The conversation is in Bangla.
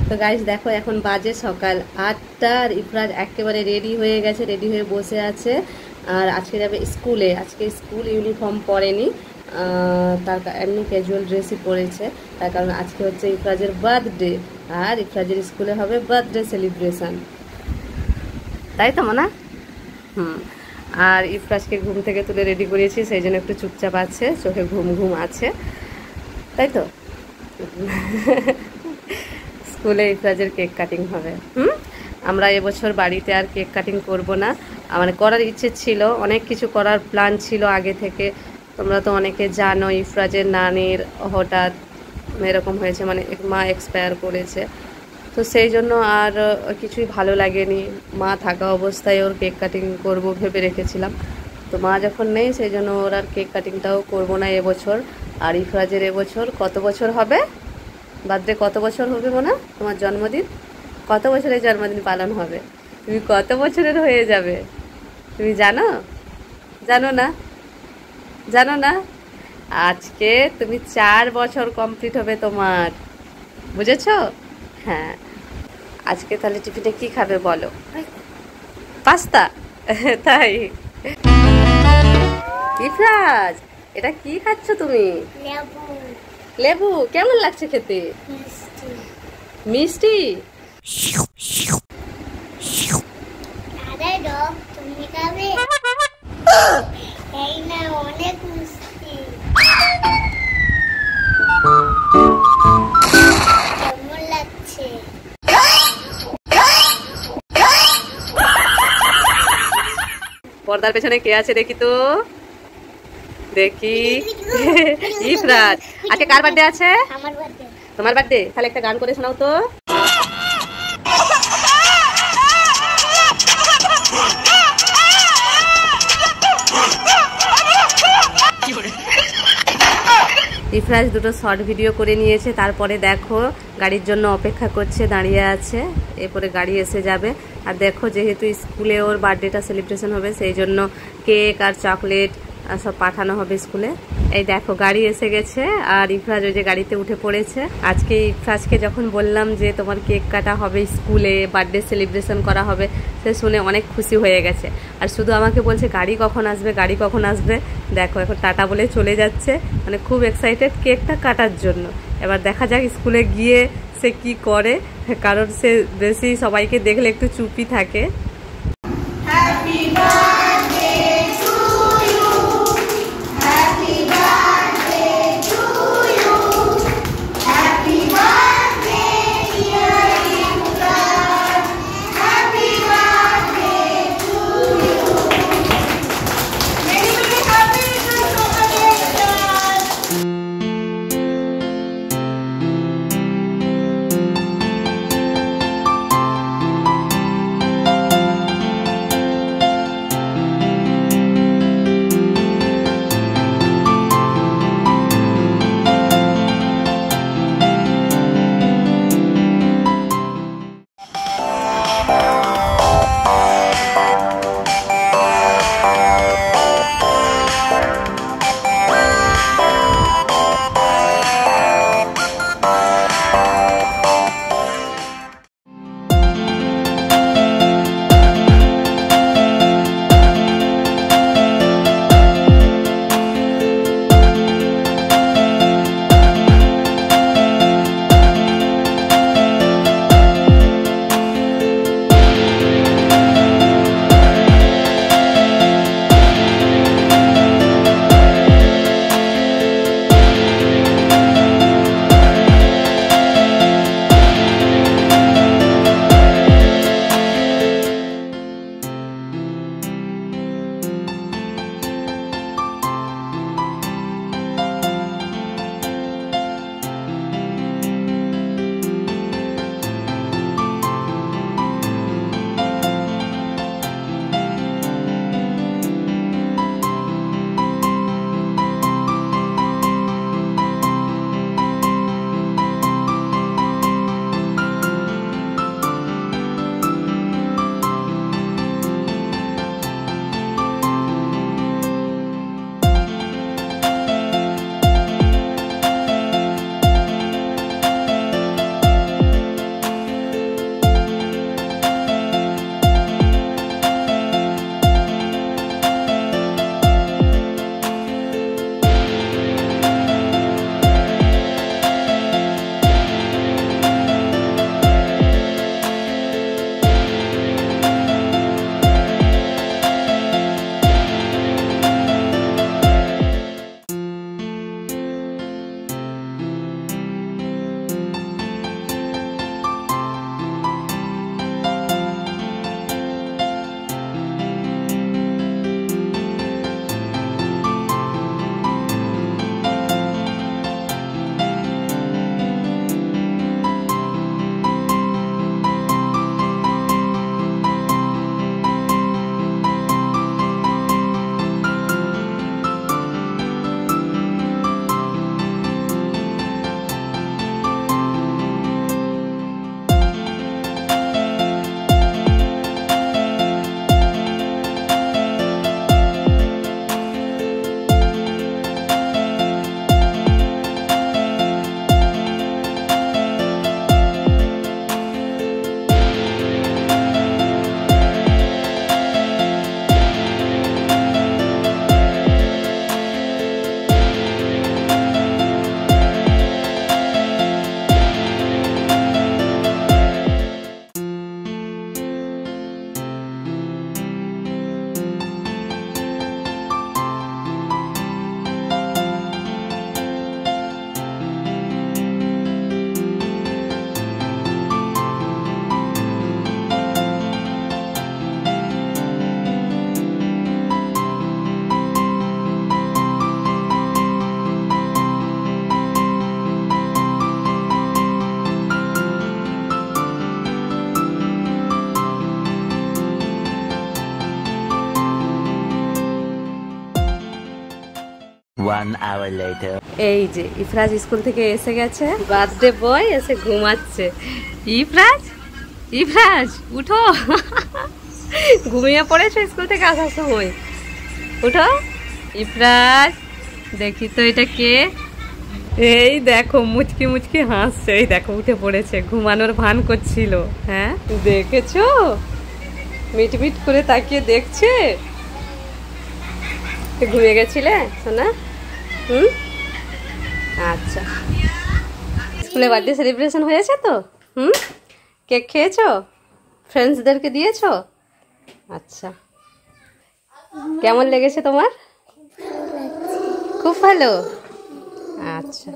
তো গাইস দেখো এখন বাজে সকাল 8টা আর ইফরাজ একেবারে রেডি হয়ে গেছে, রেডি হয়ে বসে আছে। আর আজকে যাবে স্কুলে। আজকে স্কুল ইউনিফর্ম পরেনি, তার এমনি ক্যাজুয়াল ড্রেসই পরেছে, তার কারণ আজকে হচ্ছে ইফরাজের বার্থডে। আর ইফরাজের স্কুলে হবে বার্থডে সেলিব্রেশন, তাই তো মনা? আর ইফরাজকে ঘুম থেকে তুলে রেডি করিয়েছি, সেই জন্য একটু চুপচাপ আছে, চোখে ঘুম ঘুম আছে, তাই তো। স্কুলে ইফরাজের কেক কাটিং হবে। আমরা এবছর বাড়িতে আর কেক কাটিং করব না, আমার করার ইচ্ছে ছিল, অনেক কিছু করার প্ল্যান ছিল আগে থেকে। তোমরা তো অনেকে জানো ইফরাজের নানির হঠাৎ এরকম হয়েছে, মানে মা এক্সপায়ার করেছে, তো সেই জন্য আর কিছুই ভালো লাগেনি। মা থাকা অবস্থায় ওর কেক কাটিং করব ভেবে রেখেছিলাম, তো মা যখন নেই সেই জন্য ওর আর কেক কাটিংটাও করবো না এবছর। আর ইফরাজের এবছর কত বছর হবে বার্থডে? কত বছর হবে মনে? তোমার জন্মদিন কত বছরের জন্মদিন পালন হবে? তুমি কত বছরের হয়ে যাবে তুমি জানো? জানো না? জানো না? আজকে তুমি 4 বছর কমপ্লিট হবে তোমার, বুঝেছো? হ্যাঁ, আজকে তাহলে টিফিনে কি খাবে বলো? পাস্তা? তাই? ইফরাজ, এটা কি খাচ্ছ তুমি? লেবু। কেমন লাগছে খেতে? মিষ্টি। অনেক মিষ্টি। কেমন লাগছে? পর্দার পেছনে কে আছে দেখি তো, দেখি। ইফরাজ, আজকে কার বার্থডে আছে? আমার বার্থডে। তোমার বার্থডে? তাহলে একটা গান করে শোনাও তো। ইফরাজ দুটো শর্ট ভিডিও করে নিয়েছে, তারপরে দেখো গাড়ির জন্য অপেক্ষা করছে, দাঁড়িয়ে আছে, এরপরে গাড়ি এসে যাবে। আর দেখো যেহেতু স্কুলে ওর বার্থডেটা সেলিব্রেশন হবে, সেই জন্য কেক আর চকলেট সব পাঠানো হবে স্কুলে। এই দেখো গাড়ি এসে গেছে, আর ইফরাজ ওই যে গাড়িতে উঠে পড়েছে। আজকে ইফরাজকে যখন বললাম যে তোমার কেক কাটা হবে স্কুলে, বার্থডে সেলিব্রেশন করা হবে, সে শুনে অনেক খুশি হয়ে গেছে। আর শুধু আমাকে বলছে গাড়ি কখন আসবে, গাড়ি কখন আসবে। দেখো এখন টাটা বলে চলে যাচ্ছে, মানে খুব এক্সাইটেড কেকটা কাটার জন্য। এবার দেখা যাক স্কুলে গিয়ে সে কি করে, কারণ সে বেশি সবাইকে দেখলে একটু চুপই থাকে। 1 hour later. এই যে ইফরাজ স্কুল থেকে এসে গেছে, বার্থডে বয় এসে ঘুমাচ্ছে। ইফরাজ, ইফরাজ উঠো, ঘুমিয়ে পড়েছো স্কুল থেকে আসার সময়, উঠো। ইফরাজ, দেখি তো এটা কে? এই দেখো মুচকি মুচকি হাসছে, এই দেখো উঠে পড়েছে, ঘুমানোর ভান করছিল। হ্যাঁ দেখেছো, মিটমিট করে তাকিয়ে দেখছে। ঘুমিয়ে গেছিলে সোনা? আচ্ছা, স্কুলে বার্থডে সেলিব্রেশন হয়েছে তো? কেক খেয়েছো? ফ্রেন্ডসদেরকে দিয়েছো? আচ্ছা, কেমন লেগেছে তোমার? খুব ভালো। আচ্ছা।